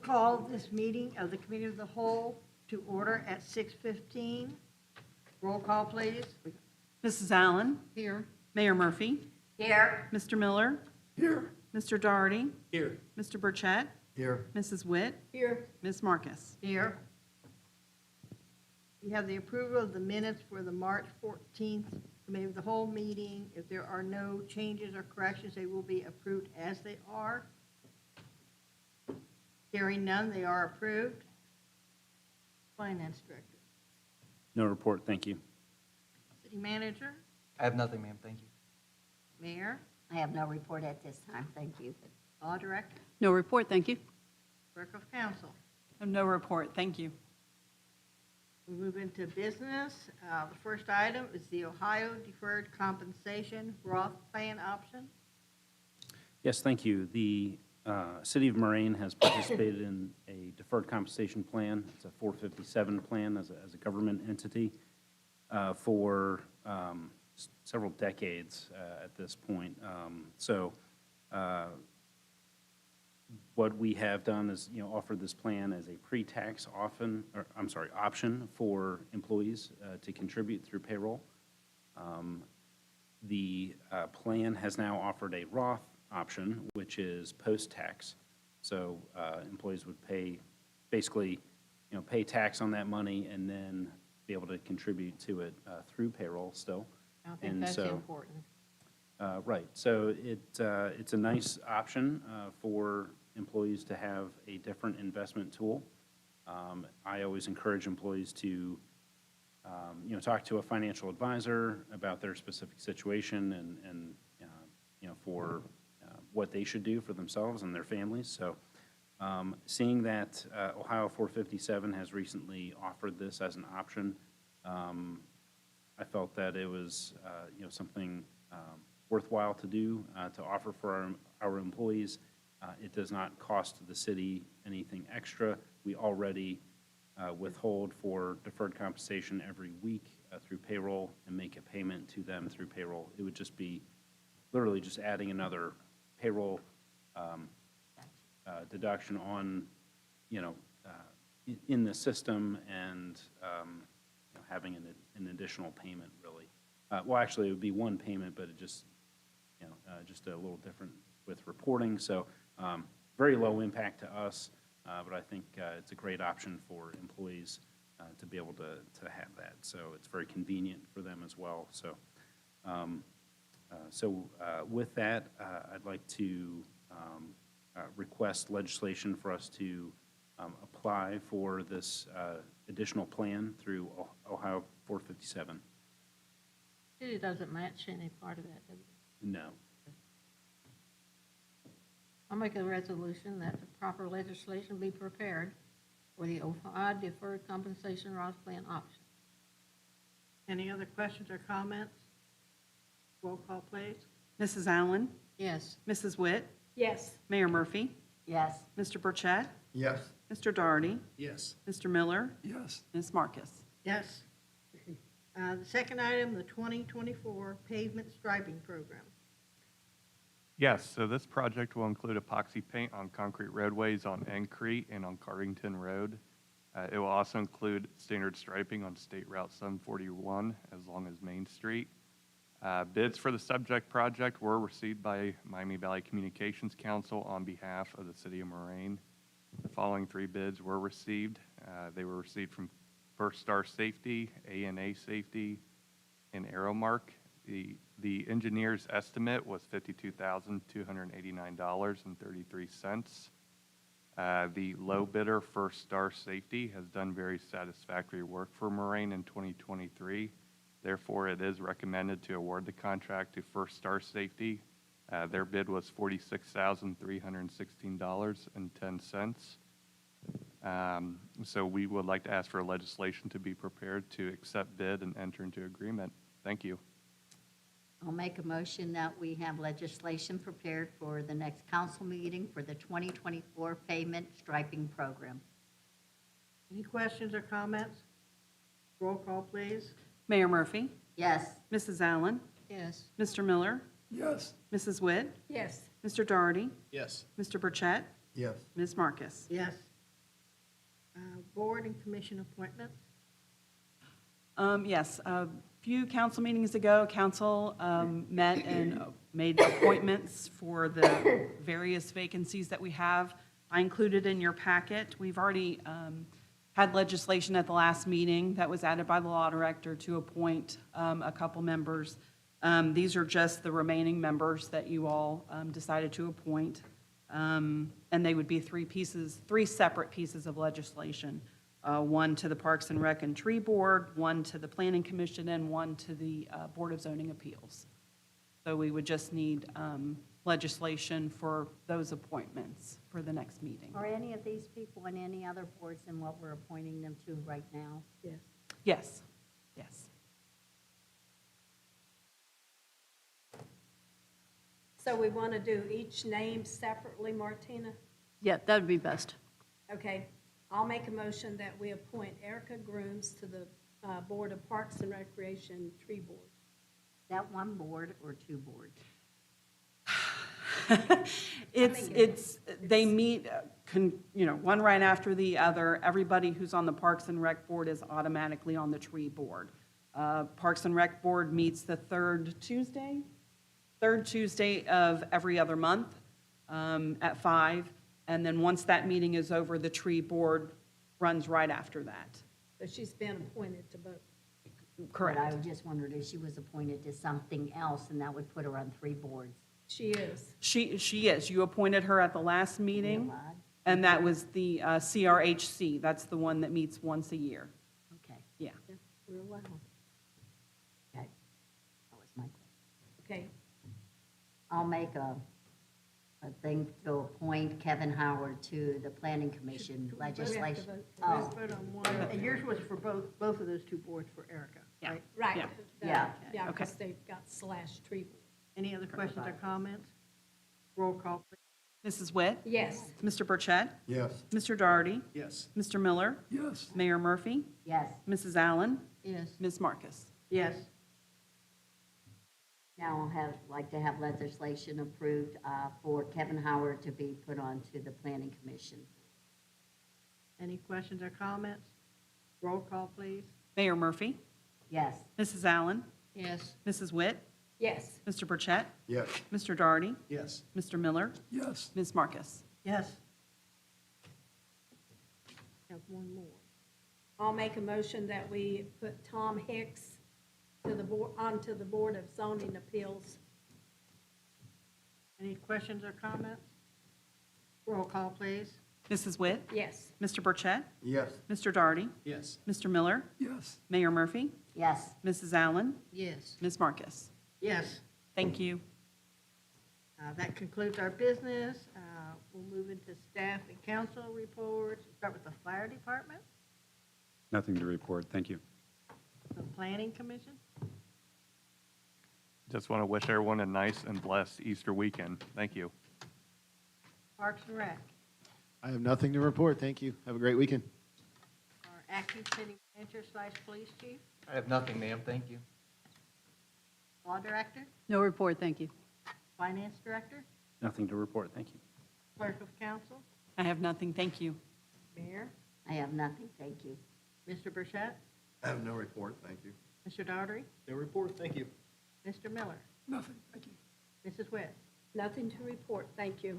call this meeting of the Committee of the Whole to order at 6:15. Roll call, please. Mrs. Allen? Here. Mayor Murphy? Here. Mr. Miller? Here. Mr. Doherty? Here. Mr. Burchett? Here. Mrs. Witt? Here. Ms. Marcus? Here. We have the approval of the minutes for the March 14th Committee of the Whole meeting. If there are no changes or corrections, they will be approved as they are. Hearing none, they are approved. Finance Director. No report, thank you. City Manager. I have nothing, ma'am. Thank you. Mayor. I have no report at this time, thank you. Law Director. No report, thank you. Clerk of Council. No report, thank you. We move into business. The first item is the Ohio Deferred Compensation Roth Plan option. Yes, thank you. The City of Moraine has participated in a deferred compensation plan. It's a 457 plan as a government entity for several decades at this point. What we have done is, offered this plan as a pre-tax option for employees to contribute through payroll. The plan has now offered a Roth option, which is post-tax. So employees would basically pay tax on that money and then be able to contribute to it through payroll still. I think And that's so- important. Right, so it's a nice option for employees to have a different investment tool. I always encourage employees to, talk to a financial advisor about their specific situation and for what they should do for themselves and their families. So seeing that Ohio 457 has recently offered this as an option, I felt that it was, something worthwhile to do, to offer for our employees. It does not cost the city anything extra. We already withhold for deferred compensation every week through payroll and make a payment to them through payroll. It would just be literally just adding another payroll deduction on, in the system and having an additional payment, really. Well, actually, it would be one payment, but it just, just a little different with reporting. So very low impact to us, but I think it's a great option for employees to be able to have that. So it's very convenient for them as well. So, with that, I'd like to request legislation for us to apply for this additional plan through Ohio 457. City doesn't match any part of that, does it? No. I'll make a resolution that the proper legislation be prepared for the Ohio Deferred Compensation Roth Plan option. Any other questions or comments? Roll call, please. Mrs. Allen? Yes. Mrs. Witt? Yes. Mayor Murphy? Yes, Mr. Burchett? Yes. Mr. Doherty? Yes. Mr. Miller? Yes. Ms. Marcus? Yes. The second item, the 2024 pavement striping program. Yes, so this project will include epoxy paint on concrete roadways on Encrete and on Cardington Road. It will also include standard striping on State Route 741 as long as Main Street. Bids for the subject project were received by Miami Valley Communications Council on behalf of the City of Moraine. The following three bids were received. They were received from First Star Safety, A&A Safety, and Aeromark. The engineer's estimate was $52,289.33. The low bidder, First Star Safety, has done very satisfactory work for Moraine in 2023. Therefore, it is recommended to award the contract to First Star Safety. Their bid was $46,316.10. So we would like to ask for legislation to be prepared to accept bid and enter into agreement. Thank you. I'll make a motion that we have legislation prepared for the next council meeting for the 2024 pavement striping program. Any questions or comments? Roll call, please. Mayor Murphy? Yes, Mrs. Allen? Yes. Mr. Miller? Yes. Mrs. Witt? Yes. Mr. Doherty? Yes. Mr. Burchett? Yes. Ms. Marcus? Yes. Board and commission appointments. Yes, a few council meetings ago, council met and made appointments for the various vacancies that we have. I included in your packet, we've already had legislation at the last meeting that was added by the law director to appoint a couple members. These are just the remaining members that you all decided to appoint. And they would be three separate pieces of legislation. One to the Parks and Rec and Tree Board, one to the Planning Commission, and one to the Board of Zoning Appeals. So we would just need legislation for those appointments for the next meeting. Are any of these people on any other boards than what we're appointing them to right now? Yes. Yes, yes. So we want to do each name separately, Martina? Yeah, that would be best. Okay, I'll make a motion that we appoint Erica Grooms to the Board of Parks and Recreation Tree Board. That one board or two boards? They meet, one right after the other. Everybody who's on the Parks and Rec Board is automatically on the Tree Board. Parks and Rec Board meets the third Tuesday of every other month at 5. And then once that meeting is over, the Tree Board runs right after that. So she's been appointed to both. Correct. But I just wondered if she was appointed to something else, and that would put her on 3 boards. She is. She is. You appointed her at the last meeting, Allowed? and that was the CRHC. That's the one that meets once a year. Okay, Yeah. Yeah, we're allowed. okay. That was my question. Okay, I'll make a thing to appoint Kevin Howard to the Planning Commission legislation. vote. Oh, Vote on one. And yours was for both of those two boards for Erica, Yeah. right? right. Yeah. Yeah. Yeah, Okay. because they've got / tree board. Any other questions or comments? Roll call, please. Mrs. Witt? Yes, Mr. Burchett? Yes. Mr. Daugherty? Yes. Mr. Miller? Yes. Mayor Murphy? yes. Mrs. Allen? Yes. Ms. Marcus? Yes. Now I'll like to have legislation approved for Kevin Howard to be put on to the Planning Commission. Any questions or comments? Roll call, please. Mayor Murphy? Yes. Mrs. Allen? Yes. Mrs. Witt? yes. Mr. Burchett? Yes. Mr. Daugherty? Yes. Mr. Miller? Yes. Ms. Marcus? Yes. Have one more. I'll make a motion that we put Tom Hicks to the board, onto the Board of Zoning Appeals. Any questions or comments? Roll call, please. Mrs. Witt? Yes, Mr. Burchett? Yes. Mr. Daugherty? Yes. Mr. Miller? Yes. Mayor Murphy? Yes. Mrs. Allen? Yes. Ms. Marcus? Yes. Thank you. That concludes our business. We'll move into staff and council reports. Start with the fire department, Nothing to report, thank you. the planning commission. Just want to wish everyone a nice and blessed Easter weekend. Thank you. Parks and Rec, I have nothing to report. Thank you. Have a great weekend. our acting city manager / police chief, I have nothing, ma'am, thank you. law director, No report, thank you. finance director, Nothing to report, thank you. clerk of council, I have nothing, thank you. mayor, I have nothing, thank you. Mr. Burchett, I have no report. Thank you. Mr. Daugherty, No report. Thank you. Mr. Miller, Nothing. Thank you. Mrs. Witt, nothing to report, thank you.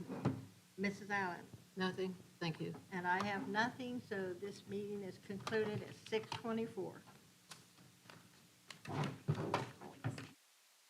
Mrs. Allen. Nothing, thank you. And I have nothing, so this meeting is concluded at 6:24.